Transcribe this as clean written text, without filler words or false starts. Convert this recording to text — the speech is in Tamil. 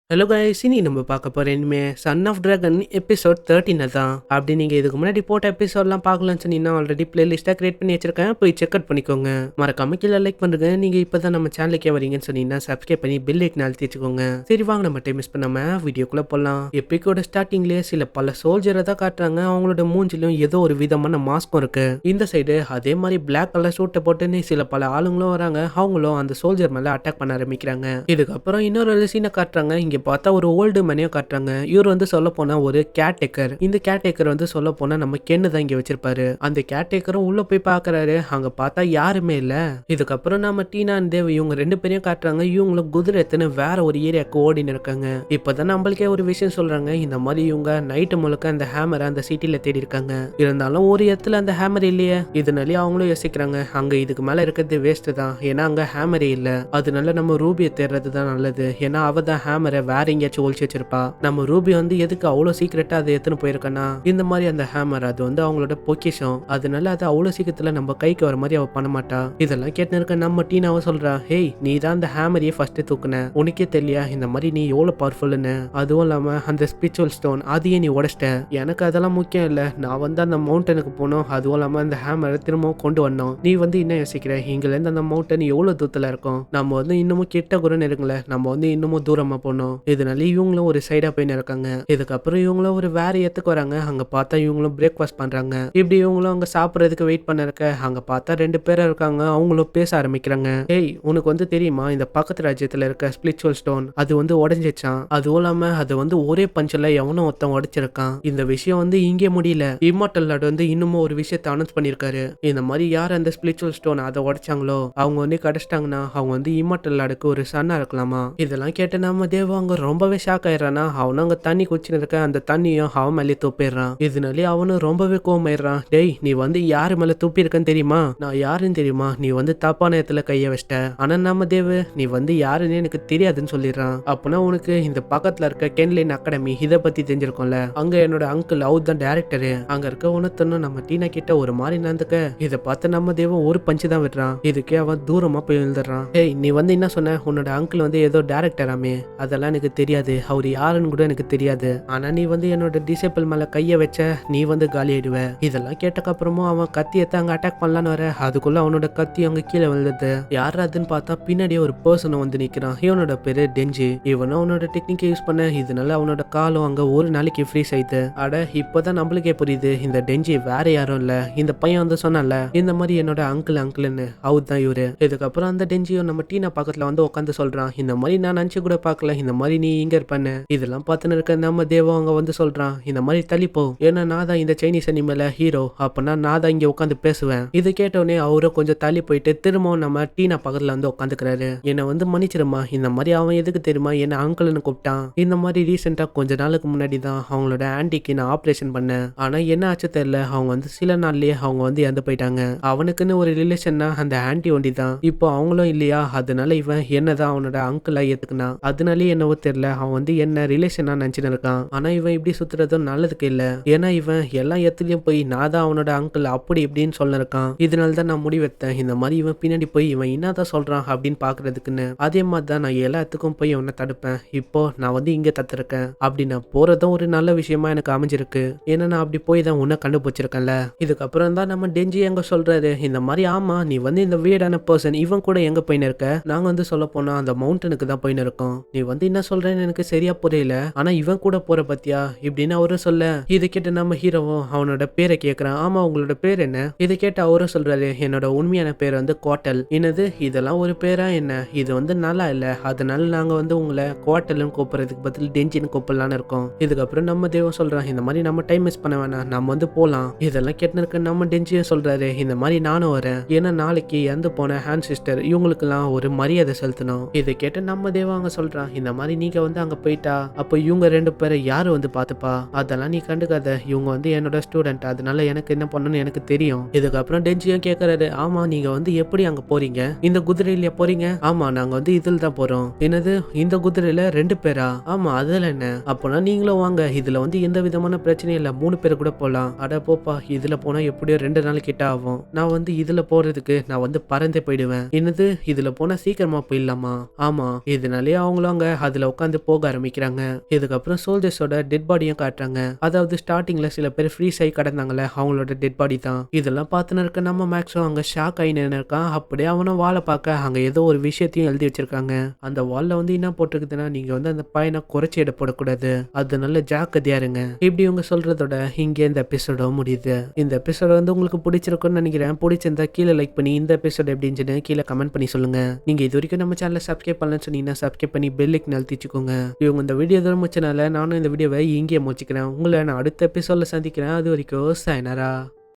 ஹலோ கைஸ், இனி நம்ம பார்க்க போற இனிமே சன் ஆஃப் டிராகன் எபிசோட் 13 தான். அப்படி நீங்க இதுக்கு முன்னாடி போட்ட எபிசோட்லாம் பார்க்கலன்னு சொன்னீங்கன்னா ஆல்ரெடி பிளேலிஸ்ட்டாக கிரியேட் பண்ணி வச்சிருக்கேன், போய் செக் அவுட் பண்ணிக்கோங்க. மறக்காம கீழே லைக் பண்ணுங்க. நீங்க இப்பதான் நம்ம சேனலுக்கே வரீங்கன்னு சொன்னீங்கன்னா சப்ஸ்கிரைப் பண்ணி பெல் ஐக்கன் அழுத்தி வச்சுக்கோங்க. சரி வாங்க, நம்ம டைம் மிஸ் பண்ணாம வீடியோக்குள்ள போலாம். எபிக்கோட ஸ்டார்டிங்லேயே சில பல சோல்ஜரை தான் காட்டுறாங்க. அவங்களோட மூஞ்சிலும் ஏதோ ஒரு விதமான மாஸ்க்கும் இருக்கு. இந்த சைடு அதே மாதிரி பிளாக் கலர் சூட்டை போட்டுன்னு சில பல ஆளுங்களும் வராங்க. அவங்களும் அந்த சோல்ஜர் மேல அட்டாக் பண்ண ஆரம்பிக்கிறாங்க. இதுக்கப்புறம் இன்னொரு சீனை காட்டுறாங்க. இங்க பார்த்தா ஒரு ஓல்டு மேனையும் காட்டுறாங்க. இவர் வந்து சொல்ல போனா ஒரு கேர்டேக்கர். இந்த கேர்டேக்கர் வந்து சொல்ல போனா நம்ம கென்னு தான் இங்க வச்சிருப்பாரு. அந்த கேர்டேக்கரும் உள்ள போய் பாக்குறாரு. அங்க பார்த்தா யாருமே இல்ல. இதுக்கப்புறம் நம்ம டீனா அண்ட் தேவ் இவங்க ரெண்டு பேரையும் காட்டுறாங்க. இவங்களும் குதிரை எத்தனை வேற ஒரு ஏரியாவுக்கு ஓடின்னு இருக்காங்க. இப்பதான் நம்மளுக்கே ஒரு விஷயம் சொல்றாங்க. இந்த மாதிரி இவங்க நைட்டு முழுக்க அந்த ஹேமரை அந்த சிட்டில தேடி இருக்காங்க. இருந்தாலும் ஒரு இடத்துல அந்த ஹேமர் இல்லையே. இதனாலே அவங்களும் யோசிக்கிறாங்க, அங்க இதுக்கு மேல இருக்கிறது வேஸ்ட் தான். ஏன்னா அங்க ஹேமரே இல்ல. அதனால நம்ம ரூபியை தேடுறது தான் நல்லது. ஏன்னா அவ தான் ஹேமரை வேற எங்கேயாச்சும் ஒழிச்சு வச்சிருப்பா. நம்ம ரூபி வந்து எதுக்கு அவ்வளவு சீக்கிரட்டா அதை எத்தனை போயிருக்கனா, இந்த மாதிரி அந்த ஹேமர் அது வந்து அவங்களோட பொக்கிஷம். அதனால அது அவ்வளவு சீக்கிரத்துல நம்ம கைக்கு வர மாதிரி அவ பண்ண மாட்டா. இதெல்லாம் கேட்டு இருக்க நம்ம டீனாவை சொல்றா, ஹேய் நீ தான் அந்த ஹேமரையே ஃபர்ஸ்ட் தூக்குன, உனக்கே தெரியலையா இந்த மாதிரி நீ எவ்வளவு பவர்ஃபுல்லுன்னு. அதுவும் இல்லாம அந்த ஸ்பிரிச்சுவல் ஸ்டோன் அதையே நீ உடைச்சிட்ட. எனக்கு அதெல்லாம் முக்கியம் இல்ல. நான் வந்து அந்த மவுண்டனுக்கு போனோம். அதுவும் இல்லாம அந்த ஹேமரை திரும்பவும் கொண்டு வரணும். நீ வந்து என்ன யோசிக்கிற, இங்கல இருந்து அந்த மவுண்டன் எவ்வளவு தூரத்துல இருக்கும். நம்ம வந்து இன்னமும் கிட்ட கூட நெருங்கல. நம்ம வந்து இன்னமும் தூரமா போனோம். இதனால இவங்களும் ஒரு சைடா போய் இருக்காங்க. இதுக்கப்புறம் இவங்களும் ஒரு வேற இடத்துக்கு வராங்க. அங்க பார்த்தா இவங்களும் பிரேக்ஃபாஸ்ட் பண்றாங்க. இப்படி இவங்களும் அங்க சாப்பிடறதுக்கு வெயிட் பண்ண இருக்க. அங்க பார்த்தா ரெண்டு பேரும் இருக்காங்க. அவங்களும் பேச ஆரம்பிக்கிறாங்க. ஏய் உனக்கு வந்து தெரியுமா, இந்த பக்கத்து ராஜ்யத்துல இருக்க ஸ்பிரிச்சுவல் ஸ்டோன் அது வந்து உடைஞ்சிச்சான். அதுவும் இல்லாம அது வந்து ஒரே பஞ்சில் எவனும் ஒருத்தன் உடைச்சிருக்கான். இந்த விஷயம் வந்து இங்கே முடியல. இம்மார்டல் லார்ட் வந்து இன்னமும் ஒரு விஷயத்தை அனௌன்ஸ் பண்ணிருக்காரு. இந்த மாதிரி யார் அந்த ஸ்பிரிச்சுவல் ஸ்டோன் அதை உடைச்சாங்களோ அவங்க வந்து கிடைச்சிட்டாங்கன்னா அவங்க வந்து இம்மார்டல் லார்டுக்கு ஒரு சன்னா இருக்கலாமா. இதெல்லாம் கேட்டு நம்ம தேவ அங்க ரொம்பவே ஷாக் ஆயிடுறானா. அவனும் அங்க தண்ணி குச்சின்னு இருக்க. அந்த தண்ணியும் அவன் மேலே துப்பிடுறான். இதனாலே அவனும் ரொம்பவே கோவமாயிடுறான். டேய் நீ வந்து யாரு மேல துப்பி இருக்கன்னு தெரியுமா, நான் யாருன்னு தெரியுமா, நீ வந்து தப்பான இடத்துல கைய வச்சிட்ட. ஆனா நம்ம தேவ நீ வந்து யாருன்னு எனக்கு தெரியாதுன்னு சொல்லிடுறான். அப்பனா உனக்கு இந்த பக்கத்துல இருக்க கென்லின் அகாடமி இதை பத்தி தெரிஞ்சிருக்கும்ல. அங்க என்னோட அங்கிள் அவர் தான் டைரக்டரு. அங்க இருக்க உனத்தனும் நம்ம டீனா கிட்ட ஒரு மாதிரி நடந்துக்க. இதை பார்த்து நம்ம தேவன் ஒரு பஞ்சு தான் விடுறான். இதுக்கே அவன் தூரமா போய் விழுந்துடுறான். ஏய் நீ வந்து என்ன சொன்ன, உன்னோட அங்கிள் வந்து ஏதோ டைரக்டராமே. அதெல்லாம் எனக்கு தெரியாது. அவர் யாருன்னு கூட எனக்கு தெரியாது. ஆனா நீ வந்து என்னோட டிசேபிள் மேல கைய வச்ச, நீ வந்து காலி ஆயிடுவ. இதெல்லாம் கேட்டக்கு அப்புறமும் அவன் கத்தி எடுத்து அங்க அட்டாக் பண்ணலான்னு வர, அதுக்குள்ள அவனோட கத்தி அங்க கீழே விழுந்தது. யார் அதுன்னு பார்த்தா பின்னாடியே ஒரு பர்சன் வந்து நிக்கிறான். இவனோட பேரு டெஞ்சி. இவனும் அவனோட டெக்னிக்கை யூஸ் பண்ண. இதனால அவனோட காலம் அங்க ஒரு நாளைக்கு ஃப்ரீஸ் ஆயிடுது. அட இப்பதான் நம்மளுக்கே புரியுது, இந்த டெஞ்சி வேற யாரும் இல்ல. இந்த பையன் வந்து சொன்னால இந்த மாதிரி என்னோட அங்கிள்னு, அவர் தான் இவரு. இதுக்கப்புறம் அந்த டெஞ்சியும் நம்ம டீனா பக்கத்துல வந்து உட்காந்து சொல்றான், இந்த மாதிரி நான் நினைச்சு கூட பார்க்கல, இந்த மாதிரி நீ இங்க இருப்பேன்னு. இதெல்லாம் பார்த்துன்னு இருக்க நம்ம தேவம் அங்க வந்து சொல்றான், இந்த மாதிரி தள்ளிப்போ, ஏன்னா நான் தான் இந்த சைனீஸ் அனிமேல ஹீரோ. அப்பனா நான் தான் இங்க உட்காந்து பேசுவேன். இது கேட்டோடனே அவரும் கொஞ்சம் தள்ளி போயிட்டு திரும்பவும் நம்ம டீனா பக்கத்துல வந்து உட்காந்துக்கிறாரு. என்னை வந்து மன்னிச்சிருமா, இந்த மாதிரி அவன் எதுக்கு தெரியுமா என்ன அங்கிள்னு கூப்பிட்டான். இந்த மாதிரி ரீசெண்டா கொஞ்ச நாளுக்கு முன்னாடி தான் அவங்களோட ஆன்டிக்கு நான் ஆப்ரேஷன் பண்ணேன். ஆனா என்ன ஆச்சு தெரியல, அவங்க வந்து சில நாள்லயே அவங்க வந்து இறந்து போயிட்டாங்க. அவனுக்குன்னு ஒரு ரிலேஷன்னா அந்த ஆன்டி ஒண்டி தான். இப்போ அவங்களும் இல்லையா, அதனால இவன் என்னதான் அவனோட அங்கிளா ஏத்துக்கினா. அதனாலே என்னவோ தெரியல, அவன் வந்து என்ன ரிலேஷனா நினைச்சுன்னு இருக்கான். ஆனா இவன் இப்படி சுத்துறதும் நல்லதுக்கு இல்ல. ஏன்னா இவன் எல்லா இடத்துலயும் போய் நான் தான் அவனோட அங்கிள் அப்படி இப்படின்னு சொல்ல இருக்கான். இதனாலதான் நான் முடிவெடுத்தேன், இந்த மாதிரி இவன் பின்னாடி போய் இவன் என்னதான் சொல்றான் அப்படின்னு பாக்குறதுக்குன்னு. அதே மாதிரி தான் நான் எல்லா இடத்துக்கும் போய் இவனை தடுப்பேன். இப்போ நான் வந்து இங்க தத்துருக்கேன். அப்படி நான் போறதும் ஒரு நல்ல விஷயமா எனக்கு அமைஞ்சிருக்கு. ஏன்னா நான் அப்படி போய் தான் உன்னை கண்டுபிடிச்சிருக்கேன்ல. இதுக்கப்புறம் தான் நம்ம டெஞ்சி எங்க சொல்றாரு, இந்த மாதிரி ஆமா நீ வந்து இந்த வீடான பர்சன், இவன் கூட எங்க போயின்னு இருக்க. நாங்க வந்து சொல்ல போனா அந்த மவுண்டனுக்கு தான் போயின்னு இருக்கோம். நீ வந்து என்ன சொல்றேன்னு எனக்கு சரியா புரியல. ஆனா இவன் கூட போற பத்தியா இப்படின்னு அவரும் சொல்ல, இதை கேட்டு நம்ம ஹீரோவும் அவனோட பேரை கேட்கறான். ஆமா உங்களோட பேர் என்ன. இதை கேட்டு அவரும் சொல்றாரு, என்னோட உண்மையான பேர் வந்து குவாட்டல். என்னது இதெல்லாம் ஒரு பேரா என்ன, இது வந்து நல்லா இல்ல. அதனால நாங்க வந்து உங்களை குவாட்டல்னு கூப்பிடுறதுக்கு பதில் டெஞ்சின்னு கூப்பிடலான்னு இருக்கோம். இதுக்கப்புறம் நம்ம தேவம் சொல்றான், இந்த மாதிரி நம்ம டைம் மிஸ் பண்ண வேணாம், நம்ம வந்து போலாம். இதெல்லாம் கேட்டு இருக்க நம்ம டெஞ்சியும் சொல்றாரு, இந்த மாதிரி நானும் வரேன். ஏன்னா நாளைக்கு இறந்து போன ஹேண்ட் சிஸ்டர் இவங்களுக்கெல்லாம் ஒரு மரியாதை செலுத்தணும். இதை கேட்டு நம்ம தேவம் அங்க சொல்றான், இந்த மாதிரி நீங்க வந்து அங்க போயிட்டா அப்போ இவங்க ரெண்டு பேரை யாரு வந்து பாத்துப்பா, அதெல்லாம் நீ கண்டுக்காத. இவங்க வந்து என்னோட ஸ்டூடெண்ட், அதனால எனக்கு என்ன பண்ணணும்னு எனக்கு தெரியும். இதுக்கப்புறம் டெஞ்சியும் கேட்கறாரு, ஆமா நீங்க வந்து எப்படி அங்க போறீங்க, இந்த குதிரையில போறீங்க. ஆமா நாங்க வந்து இதில் தான் போறோம். என்னது இந்த குதிரையில ரெண்டு பேரா, ஆமா அதுல என்ன, அப்போனா நீங்களும் வாங்க. இதுல வந்து எந்த விதமான பிரச்சனையும் இல்ல, 3 பேர் கூட போலாம். அட போப்பா, இதுல போனா எப்படியோ 2 நாள் கிட்ட ஆகும். நான் வந்து இதுல போறதுக்கு நான் வந்து பறந்தே போயிடுவேன். என்னது இதுல போனா சீக்கிரமா போயிடலாமா. ஆமா இதனாலே அவங்களும் அங்க அதுல உட்காந்து போக ஆரம்பிக்கிறாங்க. இதுக்கப்புறம் சோல்ஜர்ஸோட டெட் பாடியும் காட்டுறாங்க. அதாவது ஸ்டார்டிங்ல சில பேர் ஃப்ரீஸ் ஆகி கிடந்தாங்கல்ல, அவங்களோட டெட் பாடி தான் இதெல்லாம் பார்த்துன்னு இருக்க நம்ம மேக்ஸும் அங்க ஷாக் ஆகி நின்று இருக்கான். அப்படியே அவனும் வாழை பார்க்க அங்க ஏதோ ஒரு விஷயத்தையும் எழுதி வச்சிருக்காங்க. அந்த வால்ல என்ன போட்டிருக்குதுன்னா, நீங்க அந்த பையனை குறைச்சி எடை போடக்கூடாது, அது நல்ல ஜாக்கிரதையா இருங்க. இப்படி இவங்க சொல்றதோட இங்கே இந்த எபிசோட முடியுது. இந்த எபிசோட உங்களுக்கு பிடிச்சிருக்கும்னு நினைக்கிறேன். பிடிச்சிருந்தா கீழே லைக் பண்ணி இந்த எபிசோட் எப்படி இருந்துச்சுன்னு கீழே கமெண்ட் பண்ணி சொல்லுங்க. நீங்க இது வரைக்கும் நம்ம சேனலை சப்ஸ்கிரைப் பண்ணலன்னு சொன்னீங்கன்னா சப்ஸ்கிரைப் பண்ணி பெல் ஐக்கன் அழுத்திச்சுக்கோங்க. இவங்க இந்த வீடியோ தூரம் முடிச்சனால நானும் இந்த வீடியோவை இங்கே முடிச்சுக்கிறேன். உங்களை நான் அடுத்த எபிசோட்ல சந்திக்கிறேன். அது வரைக்கும் sayonara.